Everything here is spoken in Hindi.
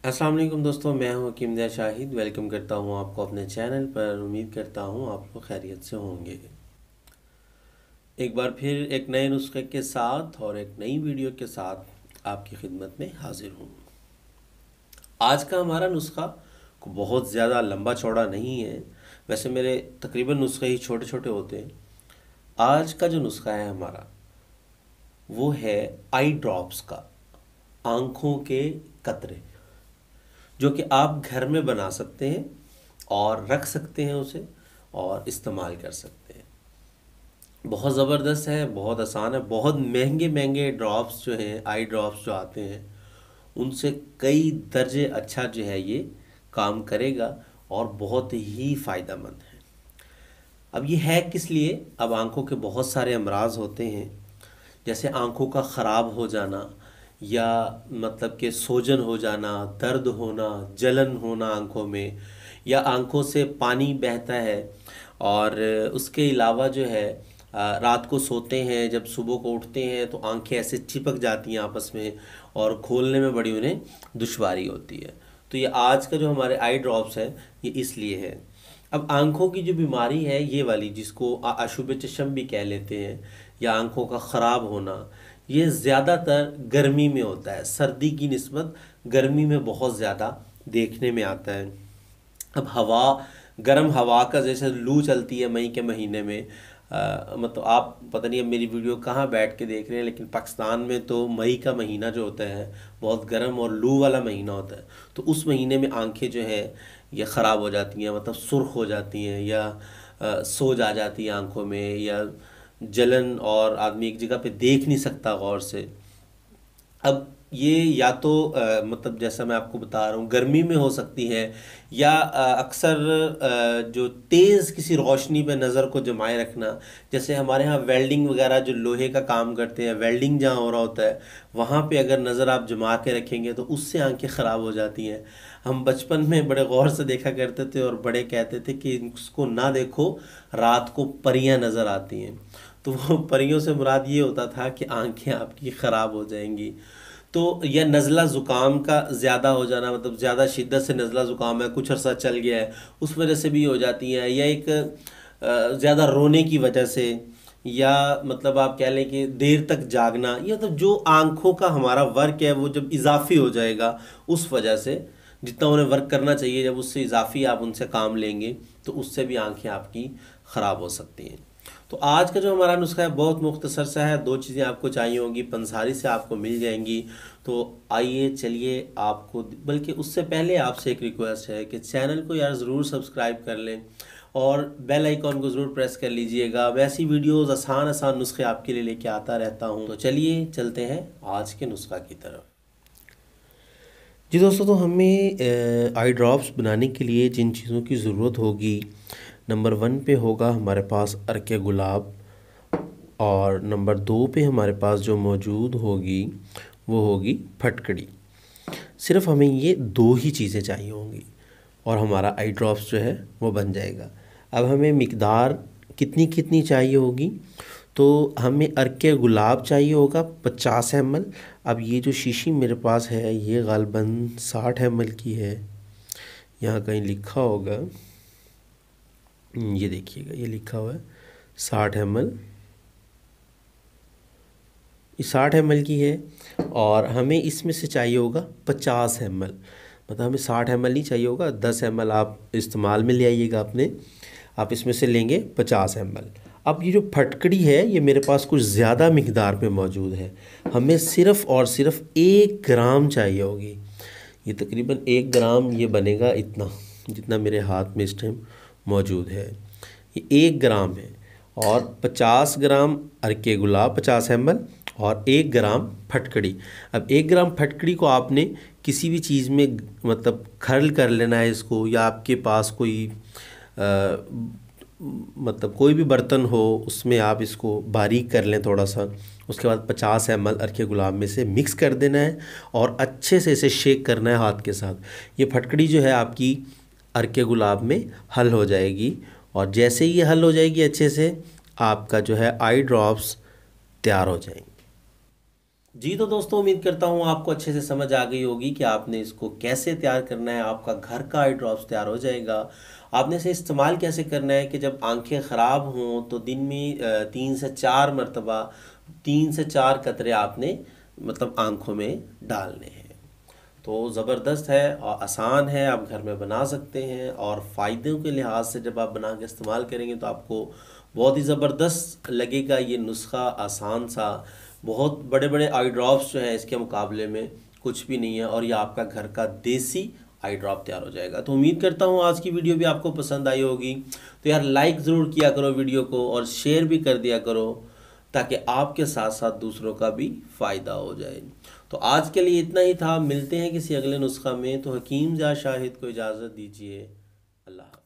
अस्सलाम वालेकुम दोस्तों, मैं हूं हकीम दिया शाहिद। वेलकम करता हूं आपको अपने चैनल पर। उम्मीद करता हूं आप लोग खैरियत से होंगे। एक बार फिर एक नए नुस्खे के साथ और एक नई वीडियो के साथ आपकी खिदमत में हाजिर हूं। आज का हमारा नुस्खा बहुत ज़्यादा लंबा चौड़ा नहीं है। वैसे मेरे तकरीबन नुस्खे ही छोटे छोटे होते हैं। आज का जो नुस्खा है हमारा वो है आई ड्रॉप्स का, आँखों के कतरे, जो कि आप घर में बना सकते हैं और रख सकते हैं उसे और इस्तेमाल कर सकते हैं। बहुत ज़बरदस्त है, बहुत आसान है। बहुत महंगे महंगे ड्रॉप्स जो हैं, आई ड्रॉप्स जो आते हैं, उनसे कई दर्जे अच्छा जो है ये काम करेगा और बहुत ही फ़ायदेमंद है। अब ये है किस लिए? अब आंखों के बहुत सारे अमराज होते हैं, जैसे आंखों का ख़राब हो जाना, या मतलब कि सोजन हो जाना, दर्द होना, जलन होना आंखों में, या आंखों से पानी बहता है। और उसके अलावा जो है रात को सोते हैं, जब सुबह को उठते हैं तो आंखें ऐसे चिपक जाती हैं आपस में और खोलने में बड़ी उन्हें दुश्वारी होती है। तो ये आज का जो हमारे आई ड्रॉप्स है ये इसलिए है। अब आंखों की जो बीमारी है ये वाली, जिसको अशुभ चश्म भी कह लेते हैं, या आंखों का ख़राब होना, ये ज़्यादातर गर्मी में होता है। सर्दी की निस्बत गर्मी में बहुत ज़्यादा देखने में आता है। अब गर्म हवा का जैसे लू चलती है मई के महीने में, मतलब आप पता नहीं अब मेरी वीडियो कहाँ बैठ के देख रहे हैं, लेकिन पाकिस्तान में तो मई का महीना जो होता है बहुत गर्म और लू वाला महीना होता है। तो उस महीने में आंखें जो है ये ख़राब हो जाती हैं, मतलब सुर्ख हो जाती हैं, या सोज आ जाती है आंखों में, या जलन, और आदमी एक जगह पे देख नहीं सकता गौर से। अब ये या तो मतलब जैसा मैं आपको बता रहा हूँ गर्मी में हो सकती है, या अक्सर जो तेज़ किसी रोशनी पे नज़र को जमाए रखना, जैसे हमारे यहाँ वेल्डिंग वगैरह जो लोहे का काम करते हैं, वेल्डिंग जहाँ हो रहा होता है वहाँ पे अगर नज़र आप जमा के रखेंगे तो उससे आंखें ख़राब हो जाती हैं। हम बचपन में बड़े गौर से देखा करते थे और बड़े कहते थे कि इसको ना देखो, रात को परियां नज़र आती हैं। तो वो परियों से मुराद ये होता था कि आंखें आपकी ख़राब हो जाएंगी। तो यह नज़ला ज़ुकाम का ज़्यादा हो जाना, मतलब ज़्यादा शिद्दत से नज़ला ज़ुकाम है, कुछ अर्सा चल गया है, उस वजह से भी हो जाती हैं, या एक ज़्यादा रोने की वजह से, या मतलब आप कह लें कि देर तक जागना, या तो जो आँखों का हमारा वर्क है वो जब इजाफी हो जाएगा उस वजह से, जितना उन्हें वर्क करना चाहिए जब उससे इजाफी आप उनसे काम लेंगे तो उससे भी आंखें आपकी ख़राब हो सकती हैं। तो आज का जो हमारा नुस्खा है बहुत मुख्तसर सा है। दो चीज़ें आपको चाहिए होंगी, पंसारी से आपको मिल जाएंगी। तो आइए चलिए आपको, बल्कि उससे पहले आपसे एक रिक्वेस्ट है कि चैनल को यार ज़रूर सब्सक्राइब कर लें और बेल आइकॉन को ज़रूर प्रेस कर लीजिएगा। वैसी वीडियोस आसान आसान नुस्खे आपके लिए लेके आता रहता हूँ। तो चलिए चलते हैं आज के नुस्खा की तरफ। जी दोस्तों, तो हमें आई ड्रॉप्स बनाने के लिए जिन चीज़ों की ज़रूरत होगी, नंबर 1 पे होगा हमारे पास अर्के गुलाब, और नंबर 2 पे हमारे पास जो मौजूद होगी वो होगी फटकड़ी। सिर्फ हमें ये दो ही चीज़ें चाहिए होंगी और हमारा आई ड्रॉप्स जो है वो बन जाएगा। अब हमें मिकदार कितनी कितनी चाहिए होगी, तो हमें अर्के गुलाब चाहिए होगा 50 ml। अब ये जो शीशी मेरे पास है ये गालबन 60 ml की है, यहाँ कहीं लिखा होगा, ये देखिएगा ये लिखा हुआ है 60 ml, ये 60 ml की है। और हमें इसमें से चाहिए होगा 50 ml, मतलब हमें 60 ml नहीं चाहिए होगा, 10 ml आप इस्तेमाल में ले आइएगा अपने, आप इसमें से लेंगे 50 ml। अब ये जो फटकड़ी है ये मेरे पास कुछ ज़्यादा मिकदार में मौजूद है, हमें सिर्फ़ और सिर्फ 1 ग्राम चाहिए होगी। ये तकरीबन 1 ग्राम ये बनेगा, इतना जितना मेरे हाथ में इस टाइम मौजूद है ये 1 ग्राम है। और 50 ग्राम अर्के गुलाब 50 ml और 1 ग्राम फटकड़ी। अब 1 ग्राम फटकड़ी को आपने किसी भी चीज़ में मतलब खर्ल कर लेना है इसको, या आपके पास कोई मतलब कोई भी बर्तन हो उसमें आप इसको बारीक कर लें थोड़ा सा। उसके बाद 50 ml अर्के गुलाब में से मिक्स कर देना है और अच्छे से इसे शेक करना है हाथ के साथ। ये फटकड़ी जो है आपकी अर्के गुलाब में हल हो जाएगी, और जैसे ही ये हल हो जाएगी अच्छे से, आपका जो है आई ड्रॉप्स तैयार हो जाएंगे। जी तो दोस्तों, उम्मीद करता हूँ आपको अच्छे से समझ आ गई होगी कि आपने इसको कैसे तैयार करना है। आपका घर का आई ड्रॉप्स तैयार हो जाएगा। आपने इसे इस्तेमाल कैसे करना है कि जब आंखें ख़राब हों तो दिन में 3 से 4 मरतबा 3 से 4 कतरे आपने मतलब आंखों में डालने हैं। तो ज़बरदस्त है और आसान है, आप घर में बना सकते हैं। और फ़ायदों के लिहाज से जब आप बना के इस्तेमाल करेंगे तो आपको बहुत ही ज़बरदस्त लगेगा ये नुस्खा, आसान सा। बहुत बड़े बड़े आई ड्रॉप्स जो हैं इसके मुकाबले में कुछ भी नहीं है, और ये आपका घर का देसी आई ड्रॉप तैयार हो जाएगा। तो उम्मीद करता हूँ आज की वीडियो भी आपको पसंद आई होगी। तो यार लाइक ज़रूर किया करो वीडियो को, और शेयर भी कर दिया करो, ताकि आपके साथ साथ दूसरों का भी फ़ायदा हो जाए। तो आज के लिए इतना ही था। मिलते हैं किसी अगले नुस्खा में। तो हकीम जा शाहिद को इजाज़त दीजिए। अल्लाह हाफ़िज़।